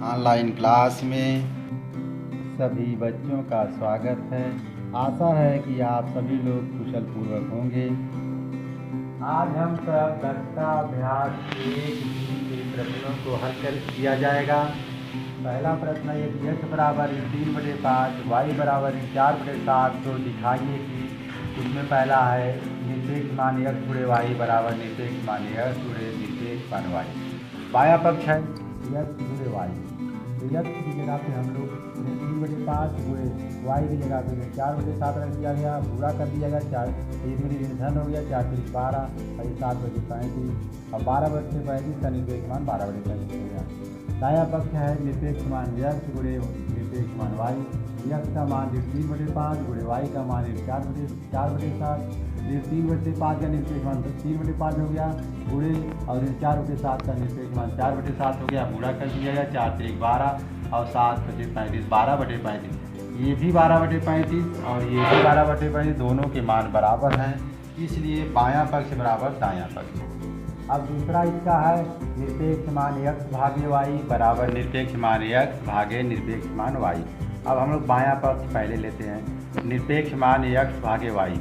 Online class में सभी बच्चों का स्वागत है। आशा है कि आप सभी लोग कुशल पूर्वक होंगे। आज हम सब दक्षता अभ्यास 1 के प्रश्नों को हल कर किया जाएगा। पहला प्रश्न है, यदि x बराबर 3/5 y बराबर 4/7 तो दिखाइए कि उसमें पहला है निरपेक्ष मान x गुणे y बराबर निरपेक्ष मान x गुणे निरपेक्ष मान y। बायां पक्ष है x गुणे y, तो x की जगह पे हम लोग 3/5 गुणे y की जगह पे 4/7 रख दिया गया, पूरा कर दिया गया। 4 धन हो गया, 4 3 12 और 7 बटे 35 और 12 बटे 35 का निरपेक्ष मान 12/35 हो गया। दायां पक्ष है निरपेक्ष मान x गुणे निरपेक्ष मान y। x का मान 3/5 गुणे y का मान 4/7। 3/5 का निरपेक्ष मान 3/5 हो गया, गुणे और 4/7 का निरपेक्ष मान 4/7 हो गया, पूरा कर दिया गया। 4 3 12 और 7 बटे 35 12/35। ये भी 12/35 और ये भी 12/35, दोनों के मान बराबर हैं, इसलिए बायां पक्ष बराबर दायां पक्ष। अब दूसरा इसका है निरपेक्ष मान x भागे y बराबर निरपेक्ष मान x भागे निरपेक्ष मान y। अब हम लोग बायां पक्ष पहले लेते हैं। निरपेक्ष मान x भागे y,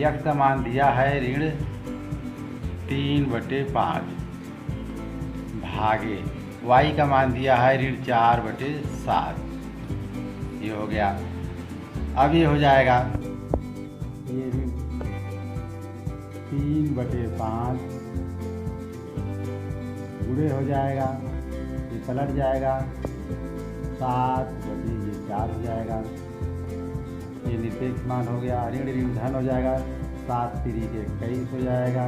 x का मान दिया है ऋण 3/5 भागे y का मान दिया है ऋण 4/7। ये हो गया। अब ये हो जाएगा, ये ऋण 3/5 गुणे हो जाएगा, ये पलट जाएगा, 7/4 हो जाएगा। ये निरपेक्ष मान हो गया। ऋण ऋण धन हो जाएगा, 7 3 के 21 हो जाएगा,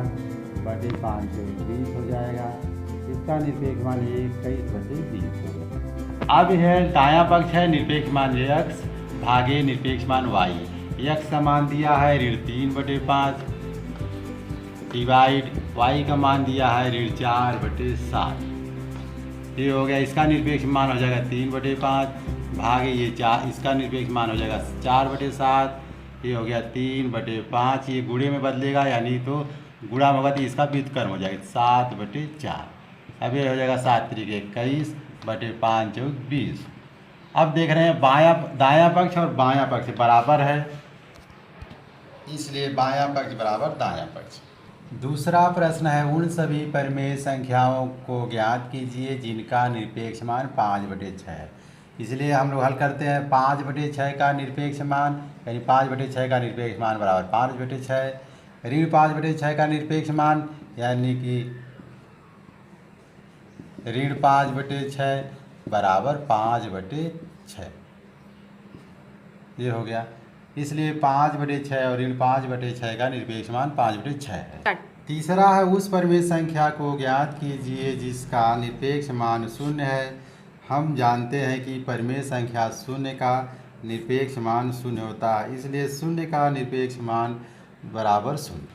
बटे 5 से 20 हो जाएगा। इसका निरपेक्ष मान 21/20 हो गया। अब है दायां पक्ष है निरपेक्ष मान x भागे निरपेक्ष मान y। x का मान दिया है ऋण 3/5 डिवाइड y का मान दिया है ऋण 4/7। ये हो गया। इसका निरपेक्ष मान हो जाएगा 3/5 भागे ये 4, इसका निरपेक्ष मान हो जाएगा 4/7। ये हो गया 3/5। ये गुणे में बदलेगा, यानी तो गुणा में होगा तो इसका व्युत्क्रम हो जाएगा 7/4। अब ये हो जाएगा 7 3 के 21 बटे 5 चौक 20। अब देख रहे हैं दायां पक्ष और बायां पक्ष बराबर है, इसलिए बायां पक्ष बराबर दायां पक्ष। दूसरा प्रश्न है, उन सभी परिमेय संख्याओं को ज्ञात कीजिए जिनका निरपेक्ष मान 5/6 है। इसलिए हम लोग हल करते हैं। 5/6 का निरपेक्ष मान, यानी 5/6 का निरपेक्ष मान बराबर 5/6। ऋण 5/6 का निरपेक्ष मान, यानी कि ऋण 5/6 बराबर 5/6। ये हो गया। इसलिए 5/6 और ऋण 5/6 का निरपेक्ष मान 5/6 है। तीसरा है, उस परिमेय संख्या को ज्ञात कीजिए जिसका निरपेक्ष मान 0 है। हम जानते हैं कि परिमेय संख्या 0 का निरपेक्ष मान 0 होता है, इसलिए 0 का निरपेक्ष मान बराबर 0।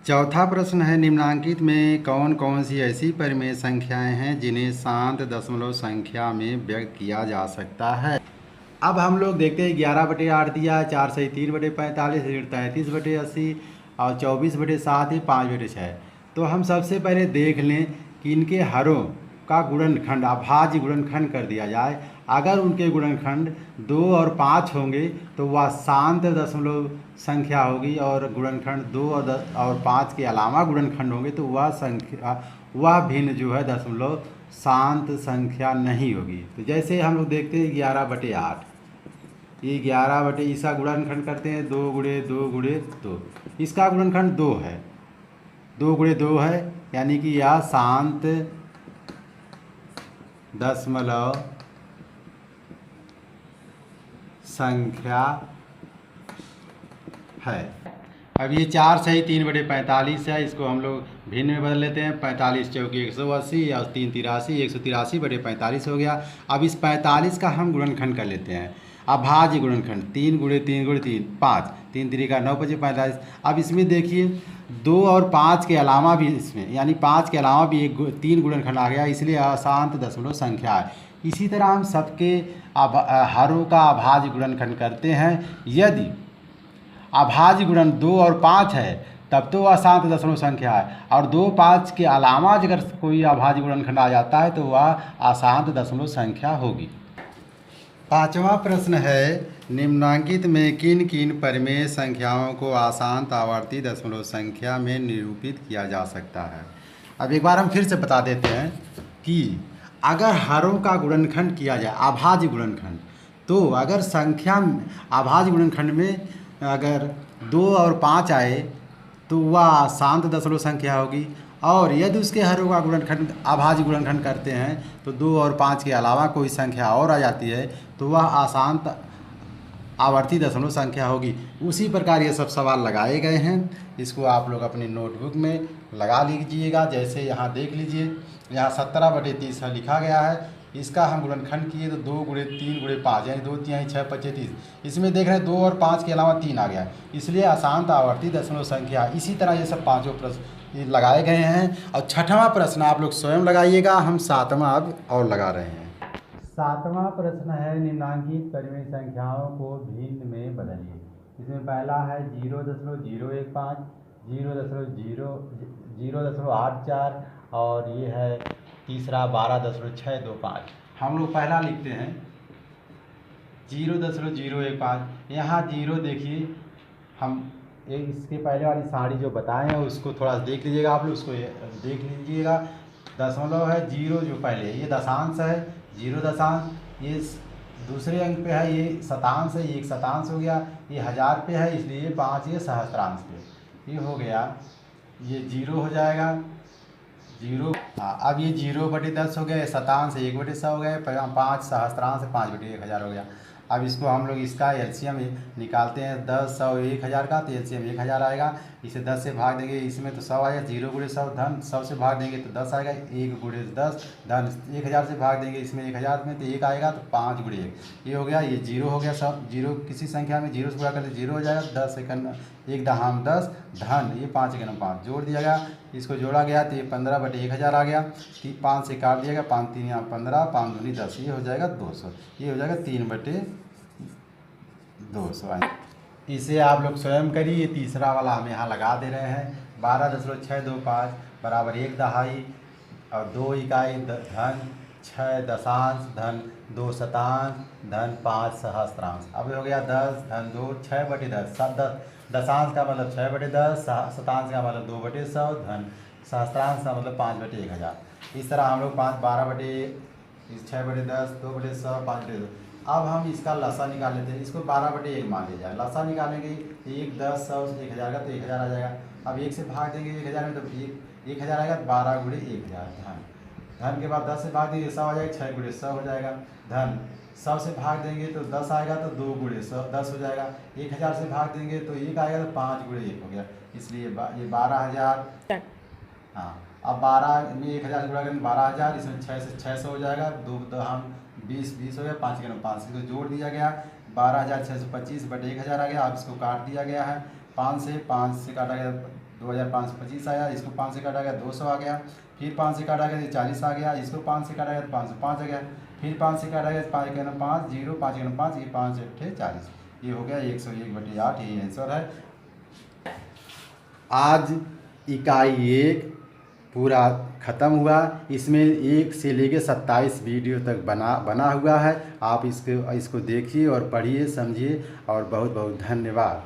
चौथा प्रश्न है, निम्नांकित में कौन कौन सी ऐसी परिमेय संख्याएं हैं जिन्हें शांत दशमलव संख्या में व्यक्त किया जा सकता है। अब हम लोग देखते हैं 11/8 दिया है, 4 से 3/45, ऋण 33/80 और 24/7 है 5/6। तो हम सबसे पहले देख लें कि इनके हरों का गुणनखंड अभाज्य गुणनखंड कर दिया जाए। अगर उनके गुणनखंड 2 और 5 होंगे तो वह शांत दशमलव संख्या होगी, और गुणनखंड 2 और 5 के अलावा गुणनखंड होंगे तो वह भिन्न जो है दशमलव शांत संख्या नहीं होगी। तो जैसे हम लोग देखते हैं 11/8, ये 11 इसका गुणनखंड करते हैं 2 गुणे 2 गुणे 2, इसका गुणनखंड 2 है, 2 गुणे 2 है, यानी कि यह शांत दशमलव संख्या है। अब ये 4 से 3/45 है, इसको हम लोग भिन्न में बदल लेते हैं। 45 चौकी 180 या 3 83 183/45 हो गया। अब इस 45 का हम गुणनखंड कर लेते हैं। अभाज्य गुणनखंड 3 गुणे 3 गुणे 3 5, 3 3 का 9/45। अब इसमें देखिए 2 और 5 के अलावा भी, इसमें यानी 5 के अलावा भी 3 गुणनखंड आ गया, इसलिए अशांत दशमलव संख्या है। इसी तरह हम सबके हरों का अभाज्य गुणनखंड करते हैं। यदि अभाज्य गुणन 2 और 5 है तब तो वह अशांत दशमलव संख्या है। और 2, 5 के अलावा अगर कोई अभाज्य गुणनखंड आ जाता है तो वह अशांत दशमलव संख्या होगी। 5वां प्रश्न है, निम्नांकित में किन किन परिमेय संख्याओं को अशांत आवर्ती दशमलव संख्या में निरूपित किया जा सकता है। अब एक बार हम फिर से बता देते हैं कि अगर हरों का गुणनखंड किया जाए अभाज्य गुणनखंड, तो अगर संख्या अभाज्य गुणनखंड में अगर 2 और 5 आए तो वह अशांत दशमलव संख्या होगी। और यदि उसके हरों का गुणनखंड अभाज्य गुणनखंड करते हैं तो 2 और 5 के अलावा कोई संख्या और आ जाती है तो वह अशांत आवर्ती दशमलव संख्या होगी। उसी प्रकार ये सब सवाल लगाए गए हैं, इसको आप लोग अपनी नोटबुक में लगा लीजिएगा। जैसे यहाँ देख लीजिए, यहाँ 17/30 लिखा गया है, इसका हम गुणनखंड किए तो 2 × 3 × 5 यानी 2 3 6 5 30। इसमें देख रहे हैं 2 और 5 के अलावा 3 आ गया, इसलिए अशांत आवर्ती दशमलव संख्या। इसी तरह ये सब पाँचों प्रश्न लगाए गए हैं। और 6वां प्रश्न आप लोग स्वयं लगाइएगा, हम 7वां अब और लगा रहे हैं। 7वां प्रश्न है, निम्नांकित परिमेय संख्याओं को भिन्न में बदलिए। इसमें पहला है 0.015, 0.084 और ये है तीसरा 12.625। हम लोग पहला लिखते हैं 0.015। यहाँ 0 देखिए, हम इसके पहले वाली साड़ी जो बताए हैं उसको थोड़ा देख लीजिएगा, आप लोग उसको देख लीजिएगा। दशमलव है 0 जो पहले है, ये दशांश है 0 दशांश, ये दूसरे अंक पे है, ये शतांश है, ये एक शतांश हो गया, ये हज़ार पे है इसलिए 5 ये सहस्त्रांश पे, ये हो गया, ये 0 हो जाएगा 0। हाँ, अब ये 0/10 हो गया, ये शतांश 1/100 हो गया, 5 सहस्त्रांश 5/1000 हो गया। अब इसको हम लोग इसका एलसीएम निकालते हैं, 10, 100, 1000 का, तो एलसीएम 1000 आएगा। इसे 10 से भाग देंगे, इसमें तो 100 आएगा, 0 × 100 धन 100 से भाग देंगे तो 10 आएगा, 1 × 10 धन 1000 से भाग देंगे, इसमें 1000 में तो 1 आएगा, तो 5 × 1 ये हो गया। ये 0 हो गया, सब 0 किसी संख्या में 0 से गुणा करते 0 हो जाएगा। 10 एकम 1 दहाम 10 धन ये 5 एकम 5 जोड़ दिया गया, इसको जोड़ा गया तो ये 15/1000 आ गया। 5 से काट दिया गया, 5 3 यहाँ 15, 5 दूनी 10, ये हो जाएगा 200, ये हो जाएगा 3/200। इसे आप लोग स्वयं करिए। तीसरा वाला हम यहाँ लगा दे रहे हैं, 12.625 बराबर 1 दहाई और 2 इकाई धन 6 दशांश धन 2 शतांश धन 5 सहस्त्रांश। अब हो गया 10 धन 2 6/10, दशांश का मतलब 6/10, शतांश का मतलब 2/100 धन सहस्त्रांश का मतलब 5/1000। इस तरह हम लोग 6/10, 2/100, 5/2। अब हम इसका लसा निकाल लेते हैं, इसको 12/1 मान लिया जाए। लसा निकालेंगे 1, 10, 100, 1000 का तो 1000 आ जाएगा। अब 1 से भाग देंगे 1000 में तो 1000 आएगा, 12 × 1000 धन के बाद 10 से भाग देंगे 100 आ जाएगा, 6 × 100 हो जाएगा। धन 100 से भाग देंगे तो 10 आएगा, तो 2 × 100 10 हो जाएगा। 1000 से भाग देंगे तो 1 आएगा, तो 5 × 1 हो गया, इसलिए ये 12000। हाँ, अब 12 में 1000 से गुणा करेंगे 12000, इसमें 6 से 600 हो जाएगा, 2 हम 20 हो गया, 5 के 5 इसको जोड़ दिया गया, 12625/1000 आ गया। अब इसको काट दिया गया है, 5 से काटा गया 2525 आया, इसको 5 से काटा गया 200 आ गया, फिर 5 से काटा गया 40 आ गया, इसको 5 से काटा गया 505 आ गया, फिर 5 से काटा गया 5 के 5 0, 5 के 5 ये 5 8 40, ये हो गया 101/8, ये आंसर है। आज इकाई 1 पूरा ख़त्म हुआ। इसमें 1 से लेकर 27 वीडियो तक बना हुआ है। आप इसको देखिए और पढ़िए, समझिए, और बहुत बहुत धन्यवाद।